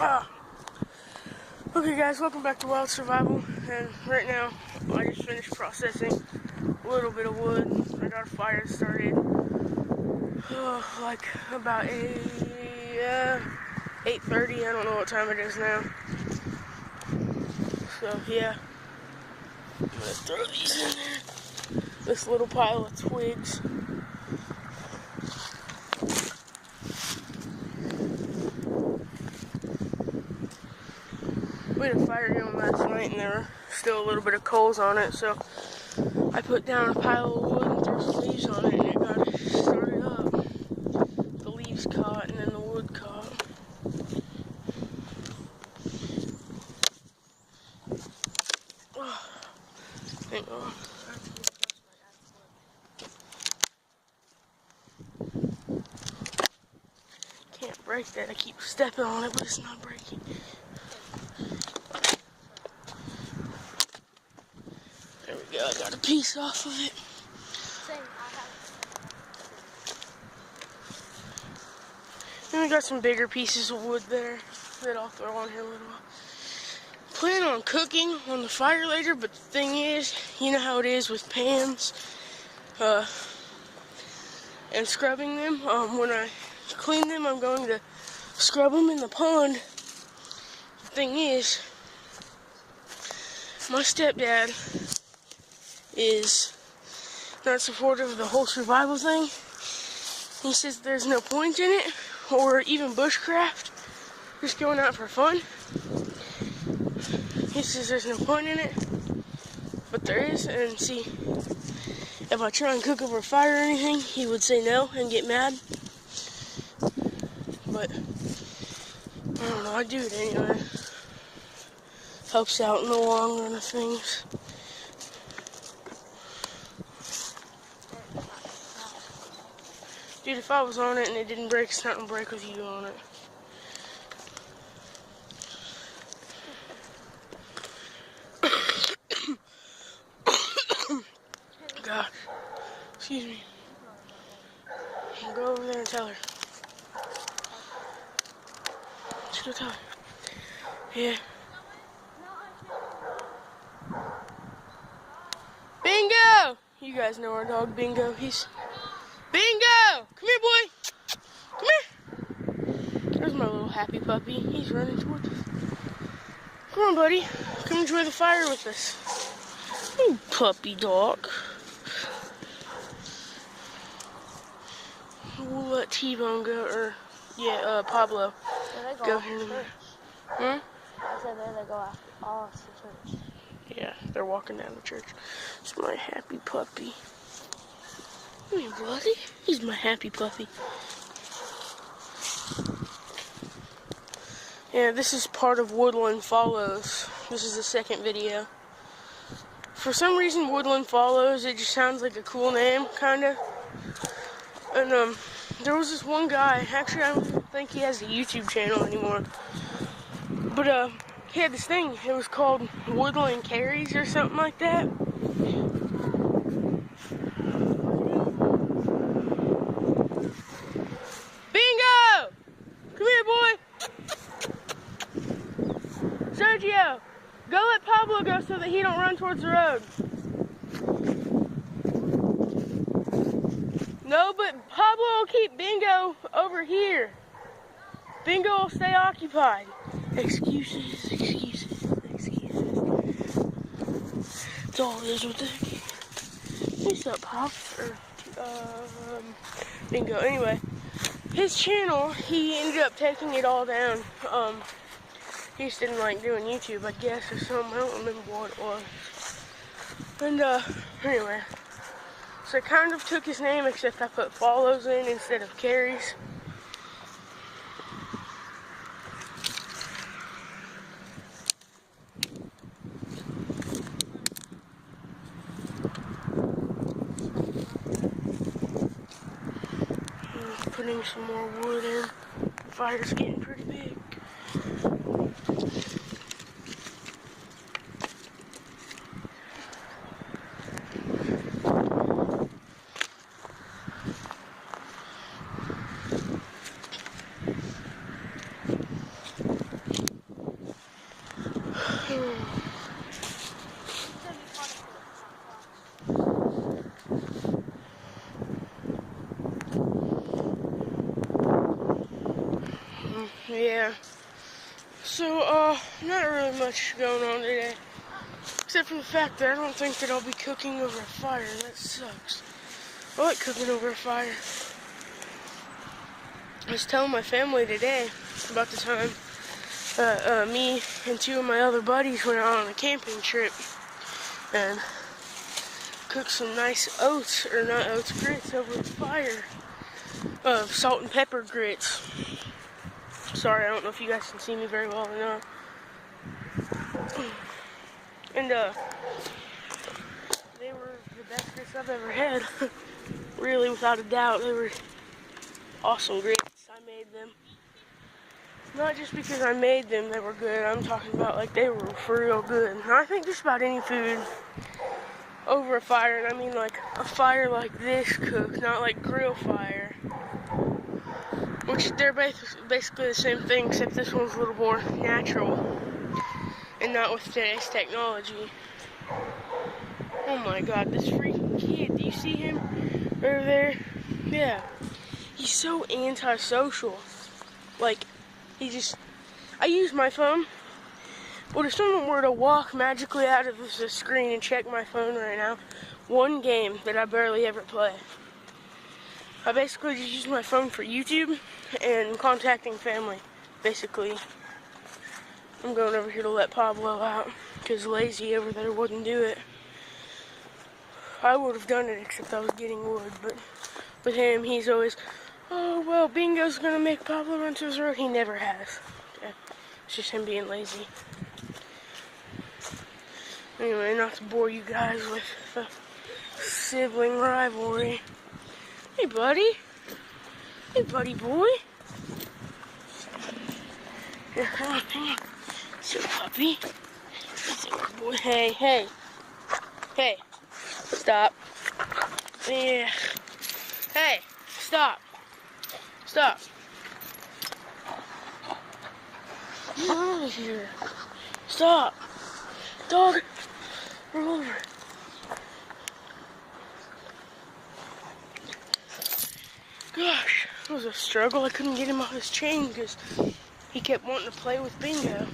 Okay guys, welcome back to Wild Survival, and right now I just finished processing a little bit of wood. I got a fire started like about 8:30. I don't know what time it is now. So yeah, I'm gonna throw these in there. This little pile of twigs. We had a fire going last night and there were still a little bit of coals on it, so I put down a pile of wood and threw some leaves on it and it got started up. The leaves caught and then the wood caught. Hang on. Can't break that. I keep stepping on it, but it's not breaking. There we go. I got a piece off of it. And we got some bigger pieces of wood there that I'll throw on here a little while. Plan on cooking on the fire later, but the thing is, you know how it is with pans and scrubbing them. When I clean them, I'm going to scrub them in the pond. The thing is, my stepdad is not supportive of the whole survival thing. He says there's no point in it, or even bushcraft, just going out for fun. He says there's no point in it, but there is, and see, if I try and cook over fire or anything, he would say no and get mad. But, I don't know, I do it anyway. Helps out in the long run of things. Dude, if I was on it and it didn't break, it's not gonna break with you on it. Gosh. Excuse me. Go over there and tell her. Let's go tell her. Yeah. Bingo! You guys know our dog Bingo. He's... Bingo! Come here, boy! Come here! There's my little happy puppy. He's running towards us. Come on, buddy. Come enjoy the fire with us. You puppy dog. We'll let T-Bone go, or, yeah, Pablo go here in a minute. Hmm? I said they go after all the church. Yeah, they're walking down the church. It's my happy puppy. Come here, buddy. He's my happy puppy. Yeah, this is part of Woodland Follows. This is the second video. For some reason, Woodland Follows, it just sounds like a cool name, kind of. And, there was this one guy, actually, I don't think he has a YouTube channel anymore. But, he had this thing, it was called Woodland Carries or something like that. Bingo! Come here, boy! Sergio, go let Pablo go so that he don't run towards the road. No, but Pablo will keep Bingo over here. Bingo will stay occupied. Excuses, excuses, excuses. That's all it is with it. What's up, Pops? Or, Bingo. Anyway, his channel, he ended up taking it all down. He just didn't like doing YouTube, I guess, or something. I don't remember what it was. And, anyway. So I kind of took his name, except I put follows in instead of carries. Putting some more wood in. The fire's getting pretty big. Yeah. So, not really much going on today. Except for the fact that I don't think that I'll be cooking over a fire. That sucks. I like cooking over a fire. I was telling my family today about the time me and two of my other buddies went out on a camping trip and cooked some nice grits over the fire. Salt and pepper grits. Sorry, I don't know if you guys can see me very well or not. And, they were the best grits I've ever had. Really, without a doubt, they were awesome grits. I made them. Not just because I made them, they were good. I'm talking about, like, they were for real good. And I think just about any food over a fire, and I mean, like, a fire like this cooked, not like grill fire. Which, they're basically the same thing, except this one's a little more natural. And not with today's technology. Oh my god, this freaking kid, do you see him over there? Yeah. He's so antisocial. Like, I use my phone, but if someone were to walk magically out of the screen and check my phone right now, one game that I barely ever play. I basically just use my phone for YouTube and contacting family, basically. I'm going over here to let Pablo out, because Lazy over there wouldn't do it. I would have done it, except I was getting wood, but with him, he's always, oh, well, Bingo's gonna make Pablo run to his road. He never has. Yeah, it's just him being lazy. Anyway, not to bore you guys with the sibling rivalry. Hey, buddy. Hey, buddy boy. Here, hang on. So, puppy. So, boy. Hey, hey. Hey. Stop. Yeah. Hey, stop. Stop. Get out of here. Stop. Dog. Roll over. Gosh, it was a struggle. I couldn't get him off his chain because he kept wanting to play with Bingo.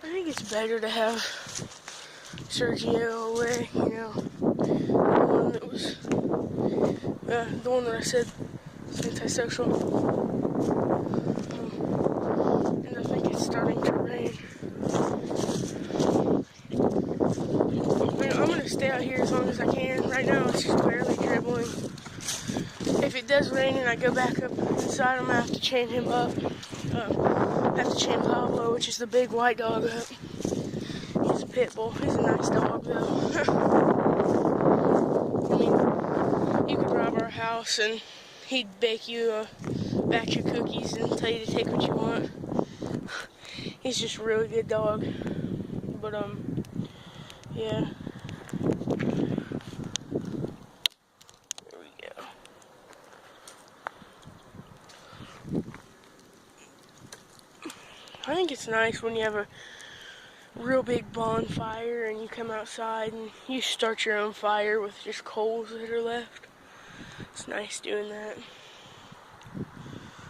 I think it's better to have Sergio away, you know, the one that I said was antisocial. And I think it's starting to rain. I'm gonna stay out here as long as I can. Right now it's just barely dribbling. If it does rain and I go back up inside, I'm gonna have to chain him up. I have to chain Pablo, which is the big white dog, up. He's a pit bull. He's a nice dog, though. I mean, you could rob our house and he'd bake you a batch of cookies and tell you to take what you want. He's just a really good dog. But, yeah. There we go. I think it's nice when you have a real big bonfire and you come outside and you start your own fire with just coals that are left. It's nice doing that.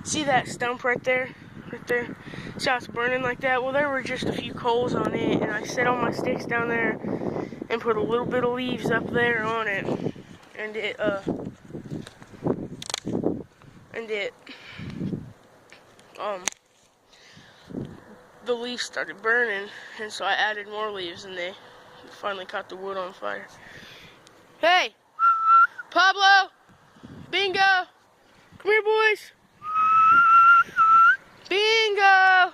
See that stump right there? Right there? See how it's burning like that? Well, there were just a few coals on it, and I set all my sticks down there and put a little bit of leaves up there on it. And the leaves started burning, and so I added more leaves, and they finally caught the wood on fire. Hey! Pablo! Bingo! Come here, boys! Bingo!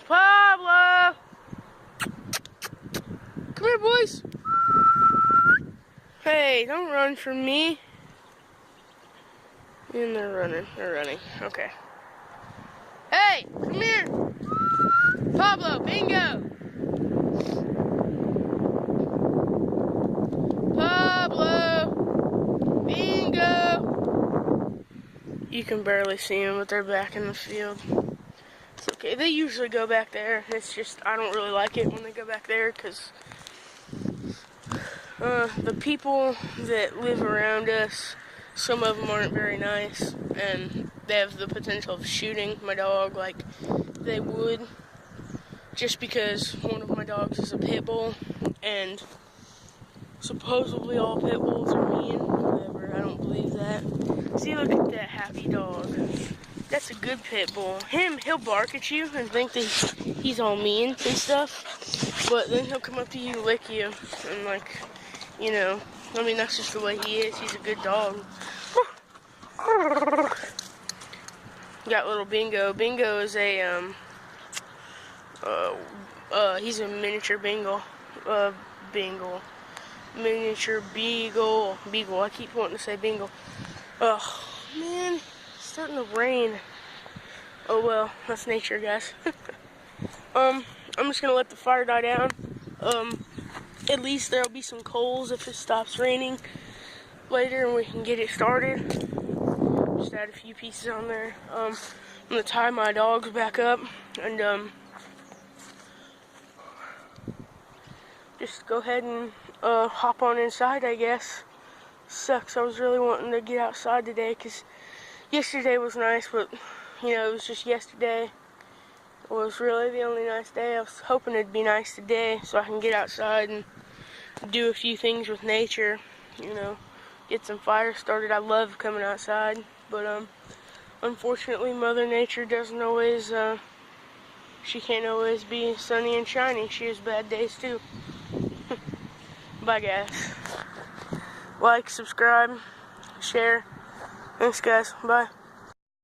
Pablo! Come here, boys! Hey, don't run from me. And they're running, okay. Hey, come here! Pablo, Bingo! Pablo! Bingo! You can barely see them, but they're back in the field. It's okay, they usually go back there. It's just, I don't really like it when they go back there, because the people that live around us some of them aren't very nice, and they have the potential of shooting my dog like they would, just because one of my dogs is a pit bull, and supposedly all pit bulls are mean. Whatever, I don't believe that. See, look at that happy dog. That's a good pit bull. He'll bark at you and think that he's all mean and stuff, but then he'll come up to you, lick you, and like, you know, I mean, that's just the way he is. He's a good dog. Got little Bingo. Bingo is a, he's a miniature Bengal. Miniature Beagle. I keep wanting to say Bengal. Oh, man, it's starting to rain. Oh, well, that's nature, guys. I'm just gonna let the fire die down. At least there'll be some coals if it stops raining later and we can get it started. Just add a few pieces on there. I'm gonna tie my dogs back up and just go ahead and hop on inside, I guess. Sucks. I was really wanting to get outside today because yesterday was nice, but you know, it was just yesterday. It was really the only nice day. I was hoping it'd be nice today so I can get outside and do a few things with nature, you know, get some fire started. I love coming outside, but unfortunately Mother Nature doesn't always, she can't always be sunny and shiny. She has bad days too. Bye guys. Like, subscribe, share. Thanks guys. Bye.